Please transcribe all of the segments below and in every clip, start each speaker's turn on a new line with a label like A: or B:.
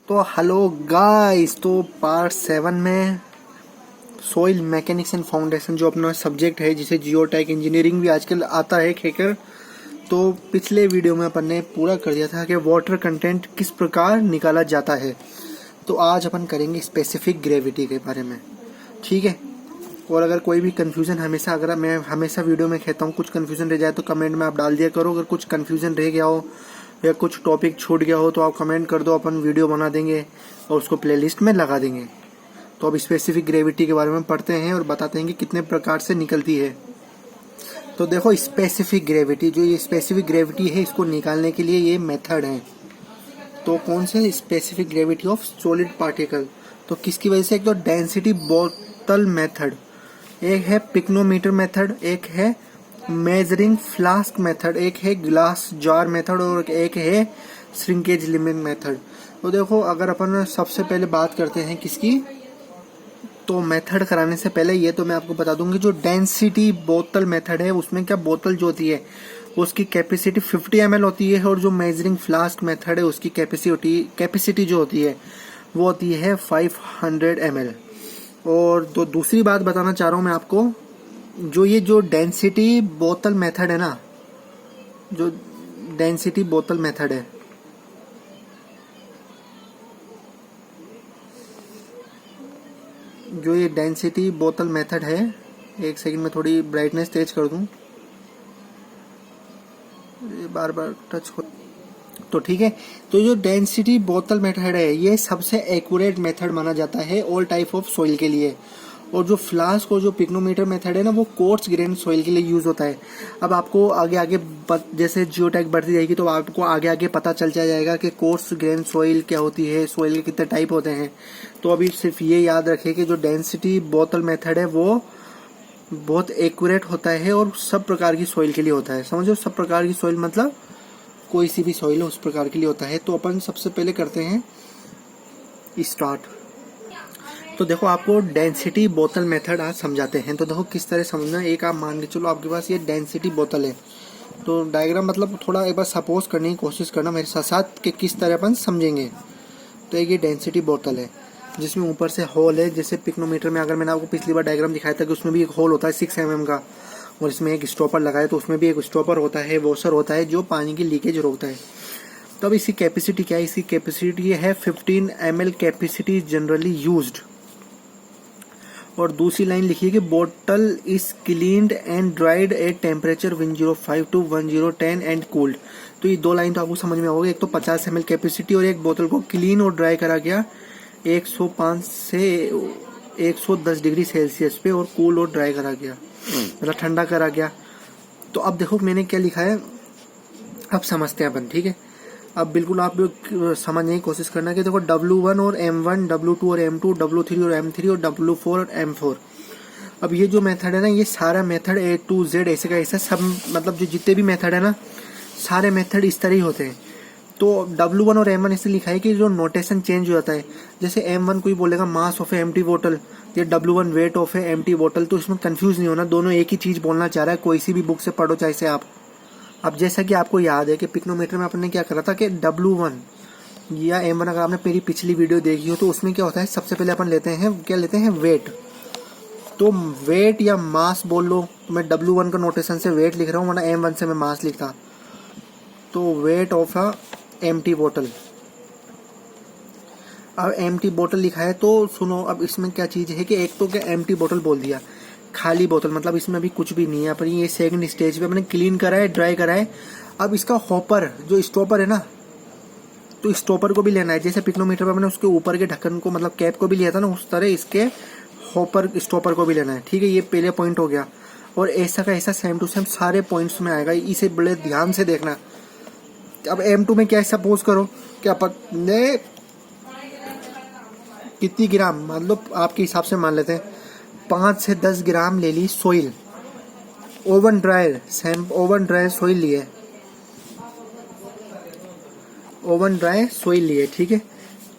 A: तो hello guys, तो part 7 में सॉइल मैकेनिक्स एंड फाउंडेशन जो अपना सब्जेक्ट है, जिसे जियोटेक इंजीनियरिंग भी आजकल आता है खेकर। तो पिछले वीडियो में अपन ने पूरा कर दिया था कि वाटर कंटेंट किस प्रकार निकाला जाता है। तो आज अपन करेंगे स्पेसिफिक ग्रेविटी के बारे में, ठीक है। और अगर कोई भी कंफ्यूजन अगर मैं हमेशा वीडियो में कहता हूँ कुछ कंफ्यूजन रह जाए तो कमेंट में आप डाल दिया करो। अगर कुछ कंफ्यूजन रह गया हो या कुछ टॉपिक छूट गया हो तो आप कमेंट कर दो, अपन वीडियो बना देंगे और उसको प्लेलिस्ट में लगा देंगे। तो अब स्पेसिफिक ग्रेविटी के बारे में पढ़ते हैं और बताते हैं कि कितने प्रकार से निकलती है। तो देखो, स्पेसिफिक ग्रेविटी, जो ये स्पेसिफिक ग्रेविटी है, इसको निकालने के लिए ये मेथड है। तो कौन से specific gravity of solid particle, तो किसकी वजह से? एक तो डेंसिटी बोतल मेथड, एक है पिक्नोमीटर मेथड, एक है मेजरिंग फ्लास्क मेथड, एक है ग्लास जार मेथड और एक है श्रिंकेज लिमिट मेथड। तो देखो, अगर अपन सबसे पहले बात करते हैं किसकी, तो मेथड कराने से पहले ये तो मैं आपको बता दूंगी, जो डेंसिटी बोतल मेथड है उसमें क्या बोतल जो होती है उसकी कैपेसिटी 50 ml होती है, और जो मेजरिंग फ्लास्क मेथड है उसकी कैपेसिटी जो होती है वो होती है 500 ml। और तो दूसरी बात बताना चाह रहा हूं मैं आपको, जो डेंसिटी बोतल मेथड है ना, जो डेंसिटी बोतल मेथड है, जो ये डेंसिटी बोतल मेथड है, एक सेकंड में थोड़ी ब्राइटनेस तेज कर दूं, ये बार बार टच हो तो ठीक है। तो जो डेंसिटी बोतल मेथड है ये सबसे एक्यूरेट मेथड माना जाता है ऑल टाइप ऑफ सॉइल के लिए। और जो फ्लास्क और जो पिक्नोमीटर मेथड है ना, वो कोर्स ग्रेन सॉइल के लिए यूज होता है। अब आपको आगे आगे जैसे जियोटेक बढ़ती जाएगी तो आपको आगे आगे पता चल जाएगा कि कोर्स ग्रेन सॉइल क्या होती है, सॉइल के कितने टाइप होते हैं। तो अभी सिर्फ ये याद रखें कि जो डेंसिटी बोतल मेथड है वो बहुत एक्यूरेट होता है और सब प्रकार की सॉइल के लिए होता है। समझो, सब प्रकार की सॉइल मतलब कोई सी भी सॉइल है उस प्रकार के लिए होता है। तो अपन सबसे पहले करते हैं स्टार्ट। तो देखो, आपको डेंसिटी बोतल मेथड आज समझाते हैं। तो देखो किस तरह समझना। एक आप मान के चलो आपके पास ये डेंसिटी बोतल है, तो डायग्राम मतलब थोड़ा एक बार सपोज करने की कोशिश करना मेरे साथ साथ कि किस तरह अपन समझेंगे। तो एक ये डेंसिटी बोतल है जिसमें ऊपर से होल है, जैसे पिक्नोमीटर में अगर मैंने आपको पिछली बार डायग्राम दिखाया था कि उसमें भी एक होल होता है 6 mm का, और इसमें एक स्टॉपर लगाए तो उसमें भी एक स्टॉपर होता है, वॉशर होता है जो पानी की लीकेज रोकता है। तो अब इसकी कैपेसिटी क्या है? इसकी कैपेसिटी है 15 ml कैपेसिटी जनरली यूज्ड। और दूसरी लाइन लिखिए कि बोतल is cleaned and dried at temperature 105 to 1010 and cooled. तो ये दो लाइन तो आपको समझ में होगी। एक तो 50 ml कैपेसिटी और एक बोतल को क्लीन और ड्राई करा गया 105 से 110 डिग्री सेल्सियस पे, और कूल और ड्राई करा गया, मतलब ठंडा करा गया। तो अब देखो मैंने क्या लिखा है, अब समझते हैं अपन, ठीक है। अब बिल्कुल आप समझने की कोशिश करना कि देखो W1 और M1, W2 और M2, W3 और M3 और W4 और M4। अब ये जो मेथड है ना, ये सारा मेथड A to Z ऐसे का ऐसा सब, मतलब जो जितने भी मेथड है ना, सारे मेथड इस तरह ही होते हैं। तो W1 और M1 इससे लिखा है कि जो नोटेशन चेंज हो जाता है। जैसे M1 कोई बोलेगा मास ऑफ ए एम्प्टी बोतल, ये W1 wait of A empty बोतल। तो इसमें कंफ्यूज नहीं होना, दोनों एक ही चीज बोलना चाह रहा है। कोई सी भी बुक से पढ़ो चाहे से आप। अब जैसा कि आपको याद है कि पिक्नोमीटर में आपने क्या करा था कि W1 या M1, अगर आपने मेरी पिछली वीडियो देखी हो तो उसमें क्या होता है, सबसे पहले अपन लेते हैं वेट। तो वेट या मास बोल लो, तो मैं W1 का नोटेशन से वेट लिख रहा हूँ, वरना M1 से मैं मास लिखता। तो वेट ऑफ अ एम्प्टी बोतल। अब एम्प्टी बोतल लिखा है तो सुनो, अब इसमें क्या चीज है कि एक तो क्या एम्प्टी बोतल बोल दिया, खाली बोतल, मतलब इसमें अभी कुछ भी नहीं है। अपन ये सेकंड स्टेज पे अपने क्लीन करा है, ड्राई करा है। अब इसका हॉपर, जो स्टॉपर है ना, तो स्टॉपर को भी लेना है। जैसे पिक्नोमीटर पे मैंने उसके ऊपर के ढक्कन को, मतलब कैप को भी लिया था ना, उस तरह इसके हॉपर स्टॉपर को भी लेना है, ठीक है। ये पहले पॉइंट हो गया। और ऐसा का ऐसा सेम टू सेम सारे पॉइंट्स में आएगा, इसे बड़े ध्यान से देखना। अब M2 में क्या, सपोज करो कि अपन ने कितनी ग्राम, मतलब आपके हिसाब से मान लेते हैं 5 से 10 ग्राम ले ली सोइल, ओवन ड्राई सोइल लिए, ओवन ड्राई सोइल लिए, ठीक है।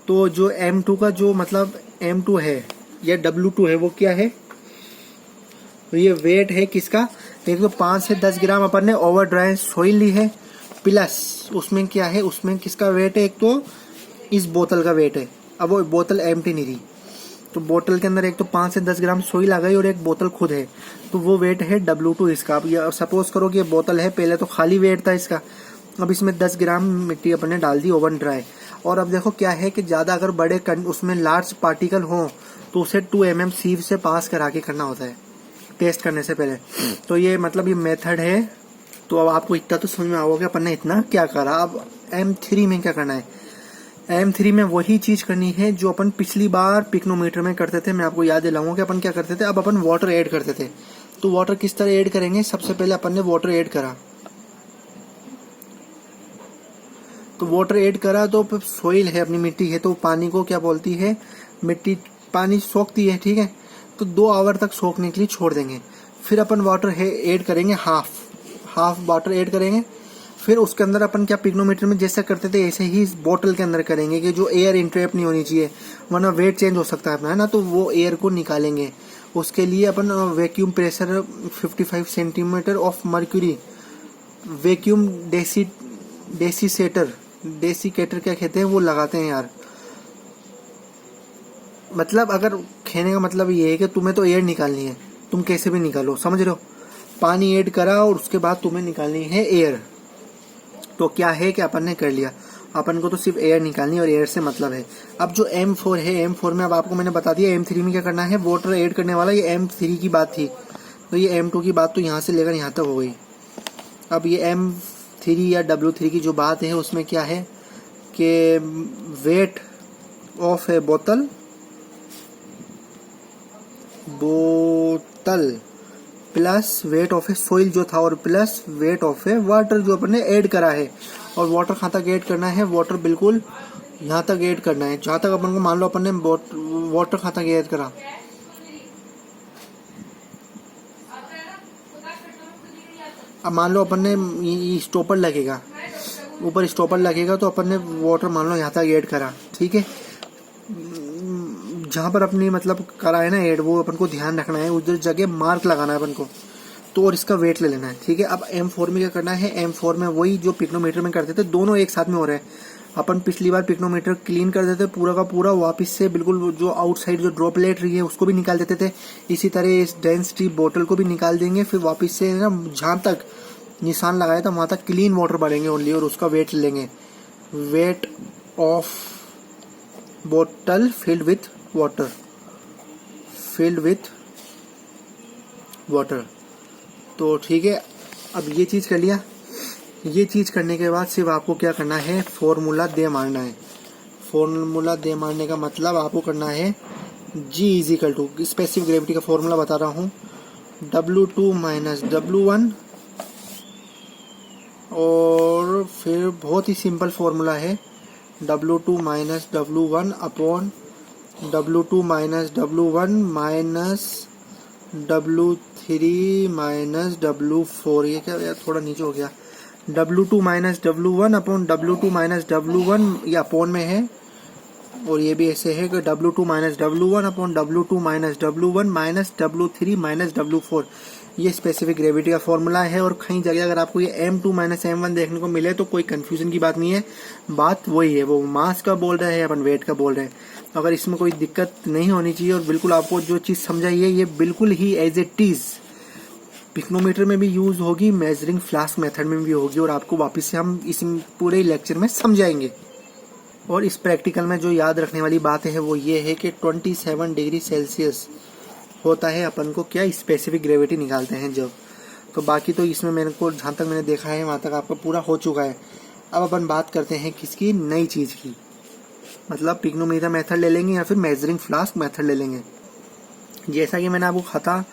A: तो जो M2 का जो मतलब M2 है या W2 है, वो क्या है, तो ये वेट है किसका, एक तो 5 से 10 ग्राम अपन ने ओवर ड्राई सोइल ली है, प्लस उसमें क्या है, उसमें किसका वेट है, एक तो इस बोतल का वेट है। अब वो बोतल एम्प्टी नहीं रही, तो बोतल के अंदर एक तो 5 से 10 ग्राम सोइल आ गई और एक बोतल खुद है, तो वो वेट है W2 इसका। अब सपोज करो कि ये बोतल है, पहले तो खाली वेट था इसका, अब इसमें 10 ग्राम मिट्टी अपन ने डाल दी ओवन ड्राई। और अब देखो क्या है कि ज़्यादा अगर बड़े उसमें लार्ज पार्टिकल हो तो उसे 2 mm सीव से पास करा के करना होता है टेस्ट करने से पहले। तो ये मतलब ये मेथड है। तो अब आपको इतना तो समझ में आओगे कि अपन ने इतना क्या करा। अब M3 में क्या करना है, M3 में वही चीज करनी है जो अपन पिछली बार पिक्नोमीटर में करते थे। मैं आपको याद दिलाऊंगा कि अपन क्या करते थे। अब अपन वाटर ऐड करते थे, तो वाटर किस तरह ऐड करेंगे, सबसे पहले अपन ने वाटर ऐड करा, तो वाटर ऐड करा तो सोइल है अपनी मिट्टी है, तो पानी को क्या बोलती है, मिट्टी पानी सोखती है, ठीक है। तो 2 आवर तक सोखने के लिए छोड़ देंगे। फिर अपन वाटर ऐड करेंगे, हाफ वाटर ऐड करेंगे। फिर उसके अंदर अपन क्या पिक्नोमीटर में जैसा करते थे ऐसे ही इस बोतल के अंदर करेंगे कि जो एयर इंट्रैप नहीं होनी चाहिए, वरना वेट चेंज हो सकता है अपना, है ना। तो वो एयर को निकालेंगे। उसके लिए अपन vacuum pressure 55 centimetre of mercury, vacuum desiccator क्या कहते हैं वो लगाते हैं यार। मतलब अगर कहने का मतलब ये है कि तुम्हें तो एयर निकालनी है, तुम कैसे भी निकालो, समझ रहे हो। पानी ऐड करा और उसके बाद तुम्हें निकालनी है एयर। तो क्या है कि अपन ने कर लिया, अपन को तो सिर्फ एयर निकालनी है और एयर से मतलब है। अब जो M4 है, M4 में अब आपको मैंने बता दिया। M3 में क्या करना है, वाटर ऐड करने वाला। ये M3 की बात थी, तो ये M2 की बात तो यहाँ से लेकर यहाँ तक हो गई। अब ये M3 या W3 की जो बात है उसमें क्या है कि वेट ऑफ ए बोतल plus wait of A soil जो था और plus wait of A water जो अपन ने ऐड करा है। और वाटर कहाँ तक ऐड करना है, वाटर बिल्कुल यहाँ तक ऐड करना है जहाँ तक अपन को, मान लो अपन ने वाटर कहाँ तक ऐड करा, अब मान लो अपन ने स्टॉपर लगेगा, ऊपर स्टॉपर लगेगा, तो अपन ने वाटर मान लो यहाँ तक ऐड करा, ठीक है। जहाँ पर अपनी मतलब करा है ना ऐड, वो अपन को ध्यान रखना है, उधर जगह मार्क लगाना है अपन को, तो और इसका वेट ले लेना है, ठीक है। अब M4 में क्या करना है, M4 में वही जो पिक्नोमीटर में करते थे, दोनों एक साथ में हो रहे हैं। अपन पिछली बार पिक्नोमीटर क्लीन कर देते पूरा का पूरा, वापस से बिल्कुल जो आउटसाइड जो ड्रॉपलेट रही है उसको भी निकाल देते थे। इसी तरह इस डेंसिटी बोतल को भी निकाल देंगे। फिर वापस से ना जहाँ तक निशान लगाया था वहाँ तक क्लीन वाटर भरेंगे ओनली, और उसका वेट ले लेंगे, वेट ऑफ बोतल फिल्ड विथ वाटर। तो ठीक है, अब ये चीज़ कर लिया। ये चीज़ करने के बाद सिर्फ आपको क्या करना है, फॉर्मूला दे मारना है। फॉर्मूला दे मारने का मतलब आपको करना है G is equal to, specific gravity का फॉर्मूला बता रहा हूँ, W2 माइनस W1, और फिर बहुत ही सिंपल फॉर्मूला है, W2 minus W1 upon W2 minus W1 minus W3 minus W4। ये क्या यार, थोड़ा नीचे हो गया, W2 minus W1 upon W2 minus W1, ये अपॉन में है, और ये भी ऐसे है कि W2 minus W1 upon W2 minus W1 minus W3 minus W4। ये स्पेसिफिक ग्रेविटी का फॉर्मूला है। और कहीं जगह अगर आपको ये M2 माइनस M1 देखने को मिले तो कोई कंफ्यूजन की बात नहीं है, बात वही है, वो मास का बोल रहे हैं, अपन वेट का बोल रहे हैं। अगर इसमें कोई दिक्कत नहीं होनी चाहिए, और बिल्कुल आपको जो चीज़ समझाई है ये बिल्कुल ही एज इट इज पिक्नोमीटर में भी यूज होगी, मेजरिंग फ्लास्क मेथड में भी होगी, और आपको वापस से हम इस पूरे लेक्चर में समझाएंगे। और इस प्रैक्टिकल में जो याद रखने वाली बात है वो ये है कि 27 डिग्री सेल्सियस होता है अपन को क्या, स्पेसिफिक ग्रेविटी निकालते हैं जब। तो बाकी तो इसमें मेरे को जहाँ तक मैंने देखा है वहाँ तक आपका पूरा हो चुका है। अब अपन बात करते हैं किसकी, नई चीज़ की, मतलब पिक्नोमीटर मेथड ले लेंगे या फिर मेजरिंग फ्लास्क मेथड ले लेंगे। जैसा कि मैंने आपको कहा था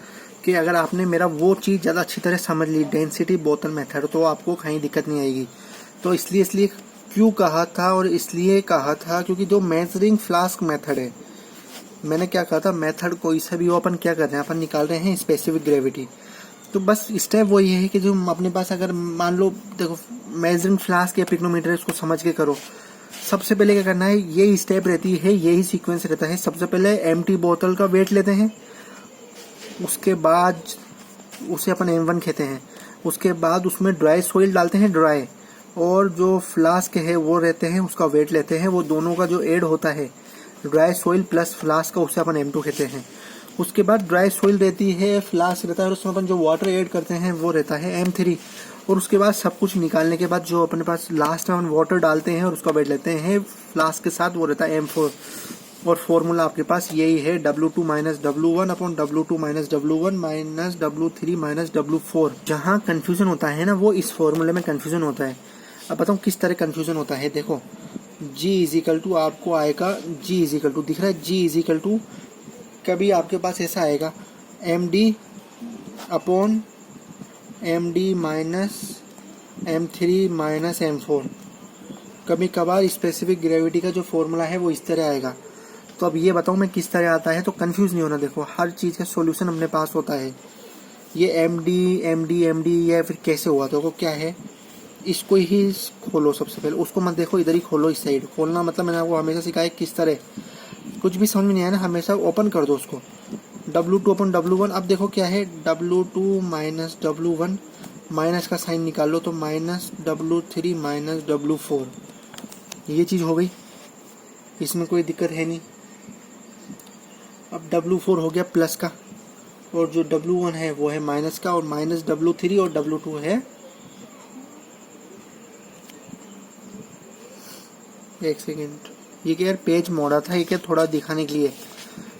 A: कि अगर आपने मेरा वो चीज़ ज़्यादा अच्छी तरह समझ ली, डेंसिटी बोतल मेथड, तो आपको कहीं दिक्कत नहीं आएगी। तो इसलिए क्यों कहा था, और इसलिए कहा था क्योंकि जो मेजरिंग फ्लास्क मेथड है, मैंने क्या कहा था, मेथड कोई सा भी हो, अपन क्या कर रहे हैं, अपन निकाल रहे हैं स्पेसिफिक ग्रेविटी। तो बस स्टेप वो ये है कि जो अपने पास अगर मान लो, देखो मेजरिंग फ्लास्क या पिक्नोमीटर, इसको समझ के करो। सबसे पहले क्या करना है, यही स्टेप रहती है, यही सीक्वेंस रहता है। सबसे पहले एम्प्टी बोतल का वेट लेते हैं, उसके बाद उसे अपन M1 कहते हैं, उसके बाद उसमें ड्राई सोइल डालते हैं, ड्राई, और जो फ्लास्क है वो रहते हैं, उसका वेट लेते हैं। वो दोनों का जो ऐड होता है ड्राई सोइल प्लस फ्लास्क का, उसे अपन M2 कहते हैं। उसके बाद ड्राई सोइल रहती है, फ्लास्क रहता है और उसमें अपन जो वाटर ऐड करते हैं वो रहता है M3। और उसके बाद सब कुछ निकालने के बाद जो अपने पास लास्ट में अपन वाटर डालते हैं और उसका वेट लेते हैं फ्लास्क के साथ, वो रहता है M4। और फॉर्मूला आपके पास यही है W2 minus W1 upon W2 minus W1 minus W3 minus W4। जहाँ कंफ्यूजन होता है ना वो इस फॉर्मूले में कंफ्यूजन होता है। अब बताऊँ किस तरह कंफ्यूजन होता है। देखो G इजिकल टू आपको आएगा, G इजिकल टू दिख रहा है, G इजिकल टू कभी आपके पास ऐसा आएगा MD upon MD minus M3 minus M4। कभी कभार स्पेसिफिक ग्रेविटी का जो फॉर्मूला है वो इस तरह आएगा। तो अब ये बताऊँ मैं किस तरह आता है, तो कंफ्यूज नहीं होना। देखो हर चीज़ का सॉल्यूशन अपने पास होता है। ये MD या फिर कैसे हुआ, तो क्या है, इसको ही खोलो सबसे पहले, उसको मत देखो, इधर ही खोलो। इस साइड खोलना मतलब मैंने आपको हमेशा सिखाया किस तरह। कुछ भी समझ में नहीं आया ना, हमेशा ओपन कर दो उसको। W2 अपन W1, अब देखो क्या है W2 माइनस W1, माइनस का साइन निकाल लो तो माइनस W3 माइनस W4। ये चीज़ हो गई, इसमें कोई दिक्कत है नहीं। अब W4 हो गया प्लस का, और जो W1 है वो है माइनस का, और माइनस W3 और W2 है, एक सेकेंड, ये क्या यार पेज मोड़ा था, ये क्या थोड़ा दिखाने के लिए,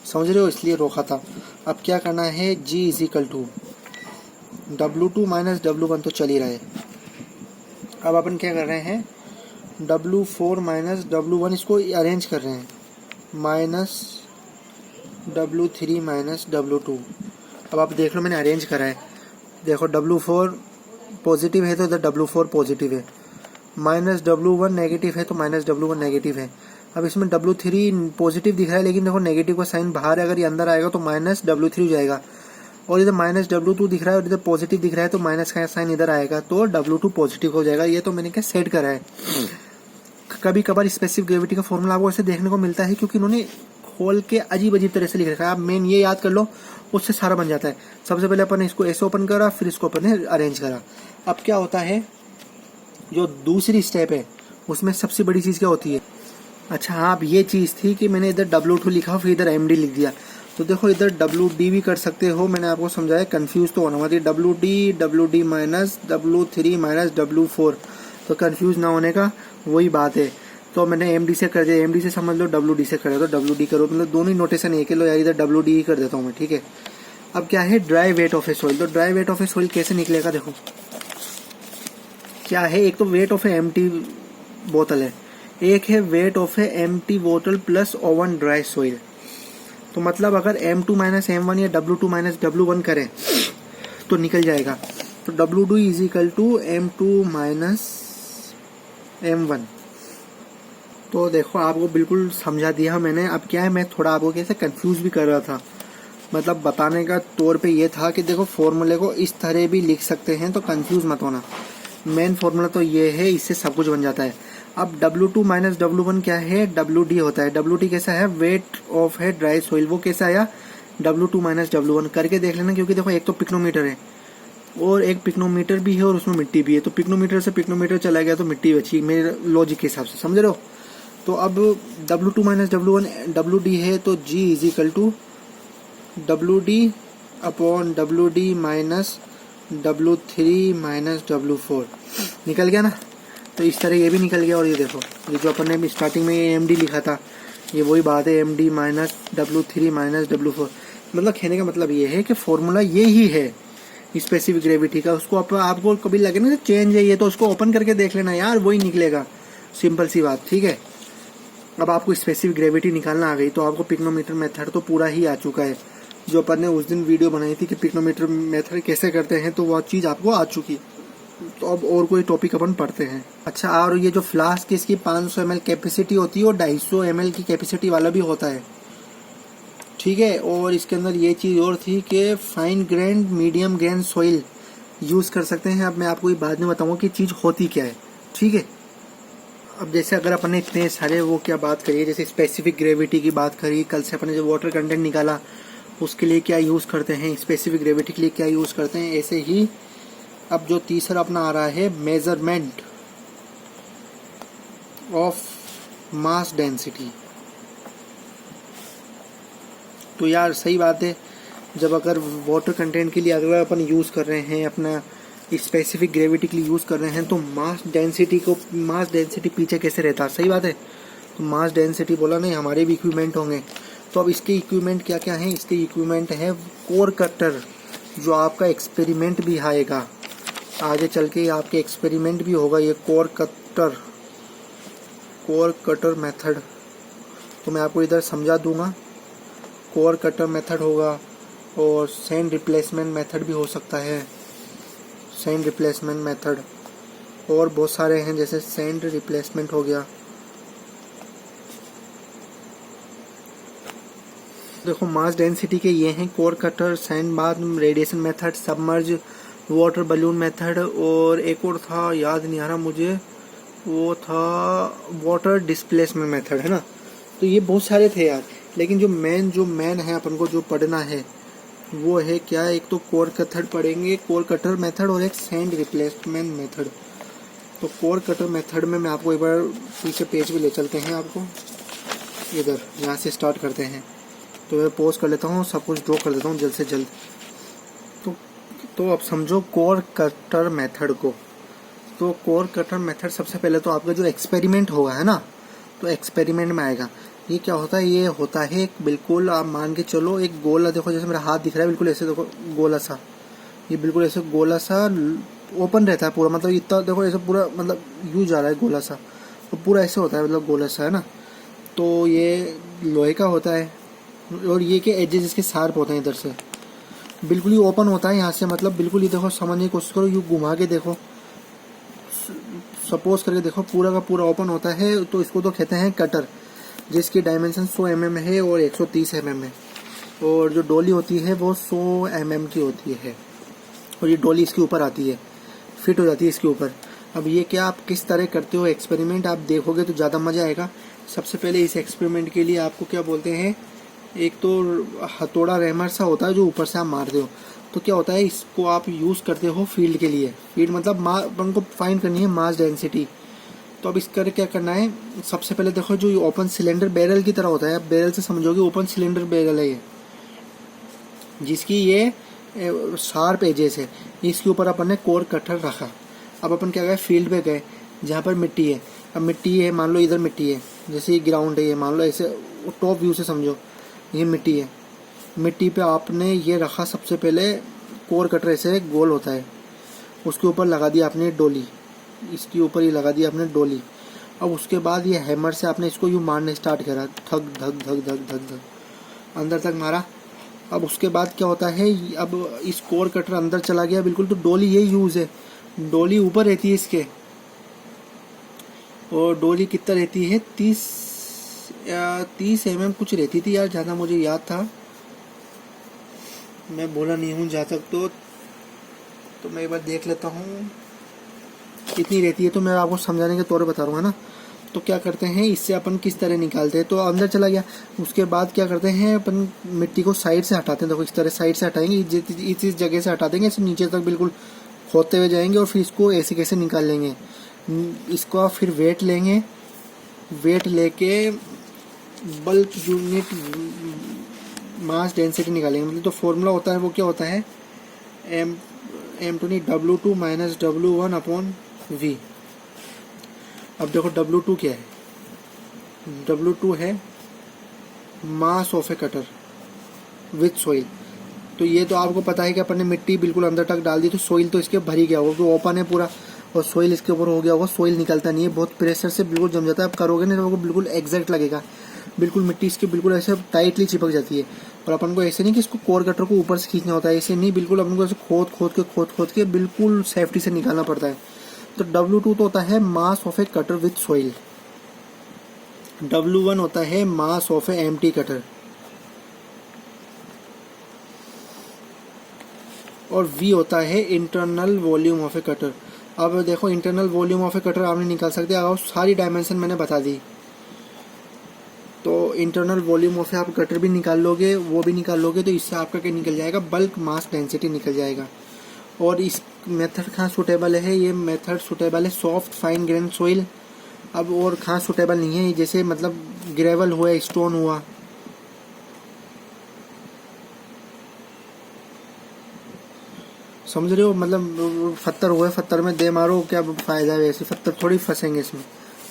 A: समझ रहे हो, इसलिए रोका था। अब क्या करना है, G is equal to W2 minus W1 तो चल ही रहा है। अब अपन क्या कर रहे हैं, W4 माइनस W1 इसको अरेंज कर रहे हैं, माइनस W3 माइनस W2। अब आप देख लो मैंने अरेंज करा है। देखो W4 पॉजिटिव है तो इधर W4 पॉजिटिव है, माइनस W1 नेगेटिव है तो माइनस W1 नेगेटिव है। अब इसमें W3 पॉजिटिव दिख रहा है, लेकिन देखो नेगेटिव का साइन बाहर है, अगर ये अंदर आएगा तो माइनस W3 हो जाएगा। और इधर माइनस W2 दिख रहा है और इधर पॉजिटिव दिख रहा है, तो माइनस का साइन इधर आएगा तो W2 पॉजिटिव हो जाएगा। ये तो मैंने क्या सेट करा है। कभी कभार स्पेसिफिक ग्रेविटी का फॉर्मूला आपको ऐसे देखने को मिलता है, क्योंकि उन्होंने खोल के अजीब अजीब तरह से लिख रखा है। आप मेन ये याद कर लो, उससे सारा बन जाता है। सबसे पहले अपन इसको ऐसे ओपन करा, फिर इसको अपन ने अरेंज करा। अब क्या होता है, जो दूसरी स्टेप है उसमें सबसे बड़ी चीज़ क्या होती है, अच्छा हाँ, अब ये चीज़ थी कि मैंने इधर W2 लिखा फिर इधर MD लिख दिया। तो देखो इधर WD भी कर सकते हो, मैंने आपको समझाया, कंफ्यूज तो होना मत। WD minus W3 minus W4, तो कंफ्यूज ना होने का वही बात है। तो मैंने MD से कर दिया, MD से समझ लो, WD से कर दिया तो WD करो, मतलब दोनों ही नोटेशन एक लो यार, इधर WD ही कर देता हूँ मैं, ठीक है। अब क्या है, dry weight of a soil. तो dry weight of a soil कैसे निकलेगा, देखो क्या है, एक तो वेट ऑफ ए एम्प्टी बोतल है, एक है वेट ऑफ ए एम्प्टी बोतल प्लस ओवन ड्राई सॉइल। तो मतलब अगर M2 माइनस M1 या W2 माइनस W1 करें तो निकल जाएगा। तो W2 is equal to M2 minus M1। तो देखो आपको बिल्कुल समझा दिया मैंने। अब क्या है, मैं थोड़ा आपको कैसे कंफ्यूज भी कर रहा था, मतलब बताने का तौर पे ये था कि देखो फॉर्मूले को इस तरह भी लिख सकते हैं, तो कंफ्यूज मत होना। मेन फॉर्मूला तो ये है, इससे सब कुछ बन जाता है। अब W2 माइनस W1 क्या है, WD होता है। WD कैसा है, वेट ऑफ है ड्राई सोइल। वो कैसा आया, W2 माइनस W1 करके देख लेना, क्योंकि देखो एक तो पिक्नोमीटर है और एक पिक्नोमीटर भी है और उसमें मिट्टी भी है, तो पिक्नोमीटर से पिक्नोमीटर चला गया तो मिट्टी बची, मेरे लॉजिक के हिसाब से, समझ रहे हो। तो अब W2 माइनस W1 WD है, तो G is equal to WD upon WD minus W3 minus W4। निकल गया ना। तो इस तरह ये भी निकल गया। और ये देखो, ये जो अपन ने स्टार्टिंग में ये MD लिखा था, ये वही बात है, MD minus W3 minus W4। मतलब कहने का मतलब ये है कि फॉर्मूला ये ही है स्पेसिफिक ग्रेविटी का। उसको आपको कभी लगे ना चेंज है ये, तो उसको ओपन करके देख लेना यार, वही निकलेगा, सिंपल सी बात, ठीक है। अब आपको स्पेसिफिक ग्रेविटी निकालना आ गई, तो आपको पिक्नोमीटर मेथड तो पूरा ही आ चुका है। जो अपन ने उस दिन वीडियो बनाई थी कि पिक्नोमीटर मेथड कैसे करते हैं, तो वो चीज़ आपको आ चुकी है। तो अब और कोई टॉपिक अपन पढ़ते हैं। अच्छा, और ये जो फ्लास्क इसकी 500 ml कैपेसिटी होती है और 250 ml की कैपेसिटी वाला भी होता है, ठीक है। और इसके अंदर ये चीज़ और थी कि fine grain medium grain soil use कर सकते हैं। अब मैं आपको ये बाद में बताऊंगा कि चीज़ होती क्या है, ठीक है। अब जैसे अगर अपन ने इतने सारे वो क्या बात करी है, जैसे स्पेसिफिक ग्रेविटी की बात करी, कल से अपन ने जो वाटर कंटेंट निकाला उसके लिए क्या यूज़ करते हैं, स्पेसिफिक ग्रेविटी के लिए क्या यूज़ करते हैं, ऐसे ही अब जो तीसरा अपना आ रहा है मेजरमेंट, ऑफ मास डेंसिटी। तो यार सही बात है, जब अगर वाटर कंटेंट के लिए अगर अपन यूज़ कर रहे हैं, अपना स्पेसिफिक ग्रेविटी के लिए यूज़ कर रहे हैं, तो मास डेंसिटी पीछे कैसे रहता है? सही बात है। तो मास डेंसिटी बोला नहीं, हमारे भी इक्विपमेंट होंगे। तो अब इसके इक्विपमेंट क्या क्या हैं? इसके इक्विपमेंट है कोर कटर, जो आपका एक्सपेरिमेंट भी आएगा आगे चल के, आपके एक्सपेरिमेंट भी होगा ये कोर कटर मेथड। तो मैं आपको इधर समझा दूंगा। कोर कटर मेथड होगा और सैंड रिप्लेसमेंट मेथड भी हो सकता है, सैंड रिप्लेसमेंट मेथड, और बहुत सारे हैं, जैसे सैंड रिप्लेसमेंट हो गया। देखो मास डेंसिटी के ये हैं core cutter, sand bath, radiation method, submerge, water balloon method, और एक और था याद नहीं आ रहा मुझे, वो था वाटर डिस्प्लेसमेंट मेथड, है ना। तो ये बहुत सारे थे यार, लेकिन जो मेन है अपन को जो पढ़ना है वो है क्या? एक तो कोर कटर पढ़ेंगे, कोर कटर मेथड, और एक सैंड रिप्लेसमेंट मेथड। तो कोर कटर मेथड में मैं आपको एक बार पीछे पेज भी ले चलते हैं, आपको इधर यहाँ से स्टार्ट करते हैं। तो मैं पॉज कर लेता हूँ, सब कुछ ड्रॉ कर देता हूँ जल्द से जल्द। तो अब समझो कोर कटर मेथड को। तो कोर कटर मेथड सबसे पहले तो आपका जो एक्सपेरिमेंट होगा, है ना, तो एक्सपेरिमेंट में आएगा। ये क्या होता है? ये होता है एक बिल्कुल, आप मान के चलो एक गोला, देखो जैसे मेरा हाथ दिख रहा है बिल्कुल ऐसे, देखो गोला सा, ये बिल्कुल ऐसे गोला सा ओपन रहता है पूरा, मतलब इतना देखो ऐसे पूरा, मतलब यूँ जा रहा है गोला सा, तो पूरा ऐसे होता है, मतलब गोला सा, है ना। तो ये लोहे का होता है, और ये के एजेस इसके शार्प होते हैं, इधर से बिल्कुल ही ओपन होता है यहाँ से, मतलब बिल्कुल ही देखो, समझने की कोशिश करो, यूँ घुमा के देखो, सपोज करके देखो, पूरा का पूरा ओपन होता है। तो इसको तो कहते हैं कटर, जिसकी डायमेंशन 100 mm है और 130 mm है, और जो डोली होती है वो 100 mm की होती है, और ये डोली इसके ऊपर आती है, फिट हो जाती है इसके ऊपर। अब ये क्या आप किस तरह करते हो एक्सपेरिमेंट, आप देखोगे तो ज़्यादा मज़ा आएगा। सबसे पहले इस एक्सपेरिमेंट के लिए आपको क्या बोलते हैं, एक तो हथौड़ा रैमर सा होता है जो ऊपर से आप मारते हो। तो क्या होता है, इसको आप यूज़ करते हो फील्ड के लिए। फील्ड मतलब अपन को फाइंड करनी है मास डेंसिटी। तो अब इसका क्या करना है, सबसे पहले देखो जो ये ओपन सिलेंडर बैरल की तरह होता है, आप बैरल से समझोगे, ओपन सिलेंडर बैरल है ये, जिसकी ये शार्प एजेस है, इसके ऊपर अपन ने कोर कटर रखा। अब अपन क्या गए, फील्ड पे गए जहाँ पर मिट्टी है। अब मिट्टी है, मान लो इधर मिट्टी है, जैसे ये ग्राउंड है, ये मान लो ऐसे टॉप व्यू से समझो, ये मिट्टी है। मिट्टी पे आपने ये रखा, सबसे पहले कोर कटर ऐसे गोल होता है, उसके ऊपर लगा दिया आपने डोली, इसके ऊपर ही लगा दिया आपने डोली। अब उसके बाद ये हैमर से आपने इसको यूँ मारने स्टार्ट करा, धक धक धक धक धक धक अंदर तक मारा। अब उसके बाद क्या होता है, अब इस कोर कटर अंदर चला गया बिल्कुल, तो डोली ये यूज़ है, डोली ऊपर रहती है इसके, और डोली कितना रहती है, 30 mm कुछ रहती थी यार, ज़्यादा मुझे याद था, मैं बोला नहीं हूँ जहाँ तक। तो मैं एक बार देख लेता हूँ कितनी रहती है, तो मैं आपको समझाने के तौर पर बता रहा हूँ, है ना। तो क्या करते हैं, इससे अपन किस तरह निकालते हैं, तो अंदर चला गया। उसके बाद क्या करते हैं, अपन मिट्टी को साइड से हटाते हैं, देखो इस तरह साइड से हटाएंगे, इस जगह से हटा देंगे, इसे नीचे तक बिल्कुल खोदते हुए जाएंगे, और फिर इसको ऐसे कैसे निकाल लेंगे। इसको आप फिर वेट लेंगे, वेट लेके बल्क यूनिट मास डेंसिटी निकालेंगे। मतलब तो फॉर्मूला होता है वो क्या होता है, m W2 minus W1 upon V। अब देखो W2 क्या है, W2 है mass of A cutter with soil. तो ये तो आपको पता है कि अपन ने मिट्टी बिल्कुल अंदर तक डाल दी, तो सोइल तो इसके भरी गया होगा, तो ओपन है पूरा, और सोइल इसके ऊपर हो गया होगा। सोइल निकलता नहीं है, बहुत प्रेशर से बिल्कुल जम जाता है। आप करोगे ना तो बिल्कुल एग्जैक्ट लगेगा, बिल्कुल मिट्टी इसकी बिल्कुल ऐसे टाइटली चिपक जाती है। और अपन को ऐसे नहीं कि इसको कोर कटर को ऊपर से खींचना होता है, ऐसे नहीं, बिल्कुल अपन को ऐसे खोद के बिल्कुल सेफ्टी से निकालना पड़ता है। तो W2 तो होता है mass of A cutter with soil, W1 होता है mass of A empty cutter, और V होता है internal volume of A cutter. अब देखो internal volume of A cutter आपने निकाल सकते हैं, अगर सारी डायमेंशन मैंने बता दी, तो इंटरनल वॉल्यूम ऑफ आप कटर भी निकाल लोगे, वो भी निकाल लोगे, तो इससे आपका क्या निकल जाएगा, बल्क मास डेंसिटी निकल जाएगा। और इस मेथड कहाँ सूटेबल है, ये मेथड सूटेबल है सॉफ्ट फाइन ग्रेन सोइल। अब और कहाँ सूटेबल नहीं है, जैसे मतलब ग्रेवल हुआ, स्टोन हुआ, समझ रहे हो, मतलब पत्थर हुए, पत्थर में दे मारो, क्या फायदा है, वैसे पत्थर थोड़ी फंसेंगे इसमें,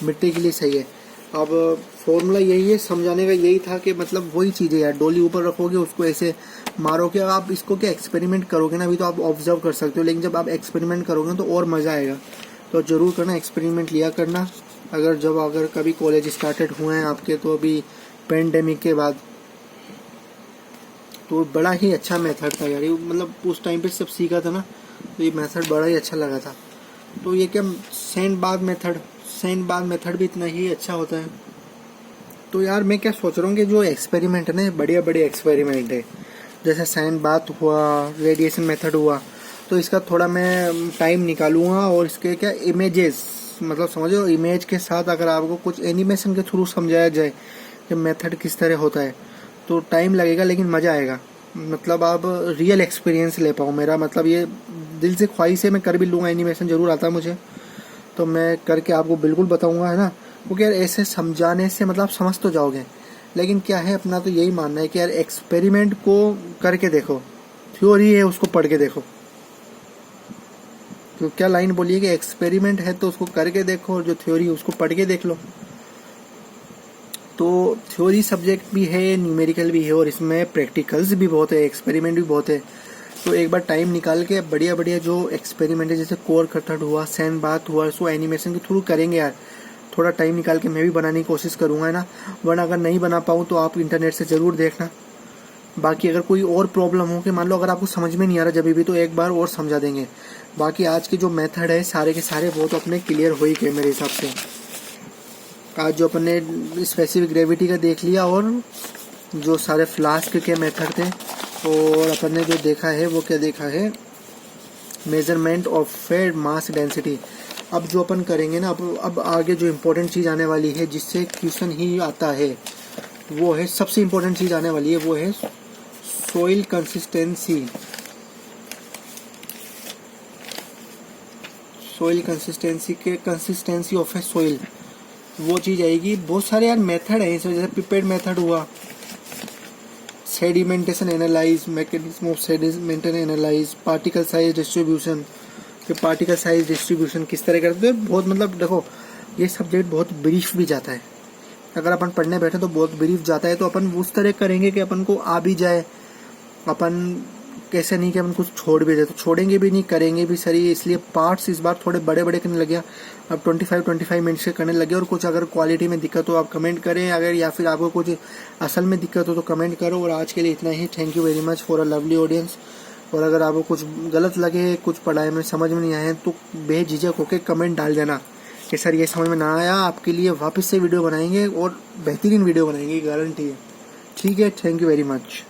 A: मिट्टी के लिए सही है। अब फॉर्मूला यही है, समझाने का यही था कि मतलब वही चीज़ है यार, डोली ऊपर रखोगे, उसको ऐसे मारोगे, आप इसको क्या एक्सपेरिमेंट करोगे ना, अभी तो आप ऑब्जर्व कर सकते हो, लेकिन जब आप एक्सपेरिमेंट करोगे तो और मज़ा आएगा। तो ज़रूर करना, एक्सपेरिमेंट लिया करना। अगर कभी कॉलेज स्टार्टेड हुए हैं आपके, तो अभी पेंडेमिक के बाद, तो बड़ा ही अच्छा मेथड था यार ये, मतलब उस टाइम पे सब सीखा था ना, तो ये मेथड बड़ा ही अच्छा लगा था। तो ये क्या सैंड बाग मेथड भी इतना ही अच्छा होता है। तो यार मैं क्या सोच रहा हूँ कि जो एक्सपेरिमेंट है ना, बढ़िया बढ़िया एक्सपेरिमेंट है, जैसे सैंड बाथ हुआ, रेडिएशन मेथड हुआ, तो इसका थोड़ा मैं टाइम निकालूंगा और इसके क्या इमेजेस, मतलब समझो इमेज के साथ अगर आपको कुछ एनिमेशन के थ्रू समझाया जाए कि मेथड किस तरह होता है, तो टाइम लगेगा लेकिन मज़ा आएगा, मतलब आप रियल एक्सपीरियंस ले पाओ। मेरा मतलब ये दिल से ख्वाहिश है, मैं कर भी लूँगा, एनिमेशन ज़रूर आता है मुझे, तो मैं करके आपको बिल्कुल बताऊँगा, है ना। क्योंकि यार ऐसे समझाने से मतलब आप समझ तो जाओगे, लेकिन क्या है, अपना तो यही मानना है कि यार एक्सपेरिमेंट को करके देखो, थ्योरी है उसको पढ़ के देखो। तो क्या लाइन बोलिए कि एक्सपेरिमेंट है तो उसको करके देखो, और जो थ्योरी है उसको पढ़ के देख लो। तो थ्योरी सब्जेक्ट भी है, न्यूमेरिकल भी है, और इसमें प्रैक्टिकल्स भी बहुत है, एक्सपेरिमेंट भी बहुत है। तो एक बार टाइम निकाल के बढ़िया बढ़िया जो एक्सपेरिमेंट है, जैसे कोर कथड हुआ, सैंड बाथ हुआ, उसको एनिमेशन के थ्रू करेंगे यार। थोड़ा टाइम निकाल के मैं भी बनाने की कोशिश करूँगा, है ना। वरना अगर नहीं बना पाऊँ तो आप इंटरनेट से ज़रूर देखना। बाकी अगर कोई और प्रॉब्लम हो कि मान लो अगर आपको समझ में नहीं आ रहा जब भी, तो एक बार और समझा देंगे। बाकी आज के जो मेथड है सारे के सारे वो तो अपने क्लियर हो ही गए मेरे हिसाब से। आज जो अपने स्पेसिफिक ग्रेविटी का देख लिया, और जो सारे फ्लास्क के मेथड थे, और अपन ने जो देखा है वो क्या देखा है, measurement of fed mass density. अब जो अपन करेंगे ना, अब आगे जो इम्पोर्टेंट चीज़ आने वाली है, जिससे क्वेश्चन ही आता है, वो है सबसे इम्पोर्टेंट चीज़ आने वाली है, वो है soil consistency. Soil consistency of A soil, वो चीज़ आएगी। बहुत सारे यार मेथड है इसमें, जैसे पिपेट मेथड हुआ, sedimentation analyse, mechanism of sedimentation analyse, particle size distribution, कि पार्टिकल साइज डिस्ट्रीब्यूशन किस तरह करते हैं। बहुत मतलब देखो, ये सब्जेक्ट बहुत ब्रीफ भी जाता है, अगर अपन पढ़ने बैठे तो बहुत ब्रीफ जाता है। तो अपन उस तरह करेंगे कि अपन को आ भी जाए, अपन कैसे नहीं कि अपन कुछ छोड़ भी दे, तो छोड़ेंगे भी नहीं, करेंगे भी सही। इसलिए पार्ट्स इस बार थोड़े बड़े बड़े करने लगे, अब 25 मिनट्स के करने लगे। और कुछ अगर क्वालिटी में दिक्कत हो आप कमेंट करें, अगर या फिर आपको कुछ असल में दिक्कत हो तो कमेंट करो। और आज के लिए इतना ही। Thank you very much for a lovely audience. और अगर आपको कुछ गलत लगे, कुछ पढ़ाई में समझ में नहीं आए, तो बेझिझक होकर कमेंट डाल देना कि सर ये समझ में ना आया, आपके लिए वापस से वीडियो बनाएंगे और बेहतरीन वीडियो बनाएंगे, गारंटी है। ठीक है, थैंक यू वेरी मच।